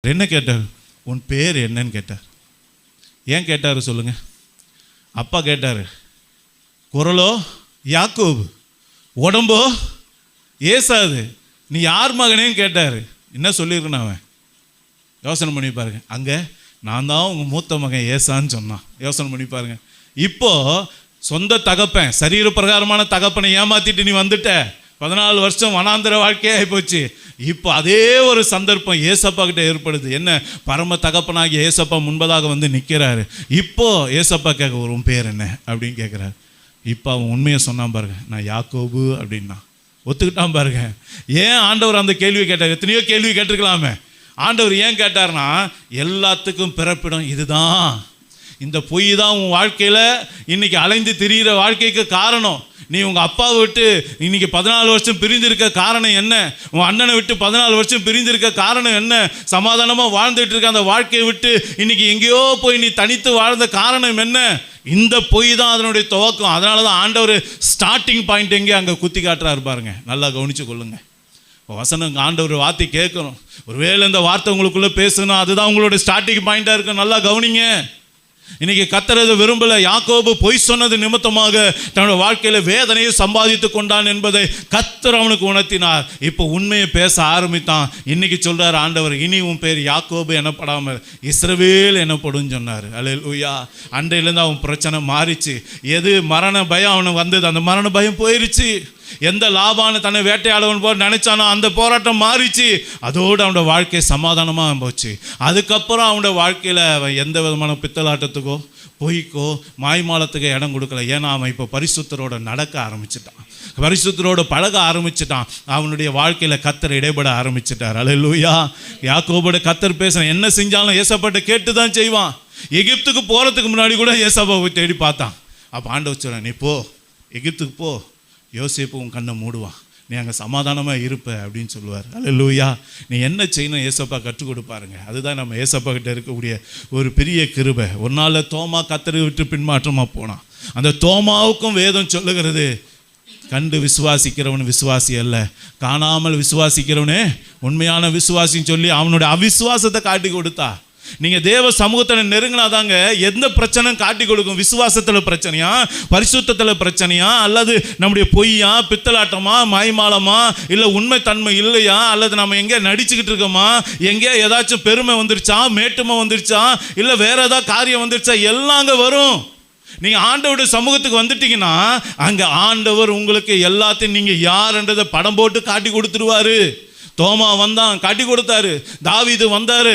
என்ன கேட்டார்? உன் பேர் என்னன்னு கேட்டார். ஏன் கேட்டார் சொல்லுங்க? அப்பா கேட்டார். குரலோ யாக்கோபு, உடம்போ ஏசாது, நீ யார் மகனேன்னு கேட்டார். என்ன சொல்லியிருக்கணும் அவன்? யோசனை பண்ணி பாருங்க. அங்கே நான் தான் உங்கள் மூத்த மகன் ஏசான்னு சொன்னான். யோசனை பண்ணி பாருங்க. இப்போ சொந்த தகப்பன், சரீர பிரகாரமான தகப்பனை ஏமாத்திட்டு நீ வந்துட்ட. 14 வருஷம் வனாந்திர வாழ்க்கையாக போச்சு. இப்போ அதே ஒரு சந்தர்ப்பம் ஏசப்பா கிட்ட ஏற்படுது. என்ன? பரம தகப்பனாகிய ஏசப்பா முன்பதாக வந்து நிற்கிறாரு. இப்போ ஏசப்பா கேட்க, உன் பேர் என்ன அப்படின்னு கேட்குறாரு. இப்போ அவன் உண்மையை சொன்னான் பாருங்க, நான் யாக்கோபு அப்படின்னா. ஒத்துக்கிட்டான் பாருங்க. ஏன் ஆண்டவர் அந்த கேள்வி கேட்டார்? எத்தனையோ கேள்வி கேட்டிருக்கலாமே. ஆண்டவர் ஏன் கேட்டார்னா, எல்லாத்துக்கும் பிறப்பிடம் இதுதான். இந்த பொய் தான் உன் வாழ்க்கையில் இன்னைக்கு அலைந்து திரிகிற வாழ்க்கைக்கு காரணம். நீ உங்கள் அப்பாவை விட்டு இன்னைக்கு 14 வருஷம் பிரிந்திருக்க காரணம் என்ன? உன் அண்ணனை விட்டு 14 வருஷம் பிரிந்திருக்க காரணம் என்ன? சமாதானமாக வாழ்ந்துட்டு இருக்க அந்த வாழ்க்கையை விட்டு இன்னைக்கு எங்கேயோ போய் நீ தனித்து வாழ்ந்த காரணம் என்ன? இந்த பொய் தான் அதனுடைய துவக்கம். அதனால தான் ஆண்டவர் ஸ்டார்டிங் பாயிண்ட் எங்கே அங்கே குத்தி காட்டுறாரு பாருங்க. நல்லா கவனிச்சு கொள்ளுங்க. வசனம் ஆண்டவர் வார்த்தை கேட்கணும். ஒருவேளை இந்த வார்த்தை உங்களுக்குள்ளே பேசணும், அதுதான் உங்களோட ஸ்டார்டிங் பாயிண்டாக இருக்கும். நல்லா கவனிங்க. இன்னைக்கு கர்த்தர் விரும்பல. யாக்கோபு பொய் சொன்னது நிமித்தமாக தன்னோட வாழ்க்கையில வேதனையை சம்பாதித்து கொண்டான் என்பதை கர்த்தர் அவனுக்கு உணர்த்தினார். இப்போ உண்மையை பேச ஆரம்பித்தான். இன்னைக்கு சொல்றார் ஆண்டவர், இனி உன் பேர் யாக்கோபு எனப்படாமல் இஸ்ரவேல் எனப்படும் சொன்னார். அல்லேலூயா. அன்றையிலேருந்து அவன் பிரச்சனை மாறிச்சு. எது மரண பயம் அவனுக்கு வந்தது, அந்த மரண பயம் போயிருச்சு. எந்த லாபான தன்னை வேட்டையாளவன் போல் நினைச்சானோ அந்த போராட்டம் மாறிச்சு. அதோடு அவனோட வாழ்க்கை சமாதானமாக போச்சு. அதுக்கப்புறம் அவனோட வாழ்க்கையில் அவன் எந்த விதமான பித்தலாட்டத்துக்கோ பொய்க்கோ மாய்மாலத்துக்கோ இடம் கொடுக்கல. ஏன்னா அவன் இப்போ பரிசுத்தரோட நடக்க ஆரம்பிச்சிட்டான், பரிசுத்தரோட பழக ஆரம்பிச்சிட்டான். அவனுடைய வாழ்க்கையில் கர்த்தர் இடைபட ஆரம்பிச்சிட்டார். அல்லேலூயா. யாக்கோபோட கர்த்தர் பேசுகிறான். என்ன செஞ்சாலும் ஏசப்பாட்ட கேட்டு தான் செய்வான். எகிப்துக்கு போகிறதுக்கு முன்னாடி கூட ஏசப்பாவை தேடி பார்த்தான். அப்போ ஆண்டவர் சொல்கிறான், நீ போ, எகிப்துக்கு போ, யோசேப்பு உன் கண்ணை மூடுவான், நீ அங்கே சமாதானமாக இருப்ப அப்படின்னு சொல்லுவார். அல்லேலூயா. நீ என்ன செய்யணும் ஏசப்பா கற்றுக் கொடுப்பாருங்க. அதுதான் நம்ம ஏசப்பா கிட்ட இருக்கக்கூடிய ஒரு பெரிய கிருபை. ஒரு நாள் தோமா கர்த்தரை விட்டு பின்மாற்றமாக போனான். அந்த தோமாவுக்கும் வேதம் சொல்லுகிறது, கண்டு விசுவாசிக்கிறவன் விசுவாசி அல்ல, காணாமல் விசுவாசிக்கிறவனே உண்மையான விசுவாசின்னு சொல்லி அவனுடைய அவிசுவாசத்தை காட்டி கொடுத்தா. நீங்கள் தேவ சமூகத்தில் நெருங்கினாதாங்க எந்த பிரச்சனையும் காட்டி கொடுக்கும். விசுவாசத்தில் பிரச்சனையா, பரிசுத்தத்தில் பிரச்சனையா, அல்லது நம்முடைய பொய்யா, பித்தலாட்டமா, மாய்மாலமா, இல்லை உண்மை தன்மை இல்லையா, அல்லது நம்ம எங்கே நடிச்சுக்கிட்டு இருக்கோமா, எங்கே ஏதாச்சும் பெருமை வந்துருச்சா, மேட்டுமை வந்துருச்சா, இல்லை வேற ஏதாவது காரியம் வந்துருச்சா, எல்லாம் அங்கே வரும். நீங்கள் ஆண்டவருடைய சமூகத்துக்கு வந்துட்டீங்கன்னா அங்கே ஆண்டவர் உங்களுக்கு எல்லாத்தையும் நீங்கள் யார்ன்றதை படம் போட்டு காட்டி கொடுத்துருவாரு. தோமா வந்தான், காட்டி கொடுத்தாரு. தாவீது வந்தாரு,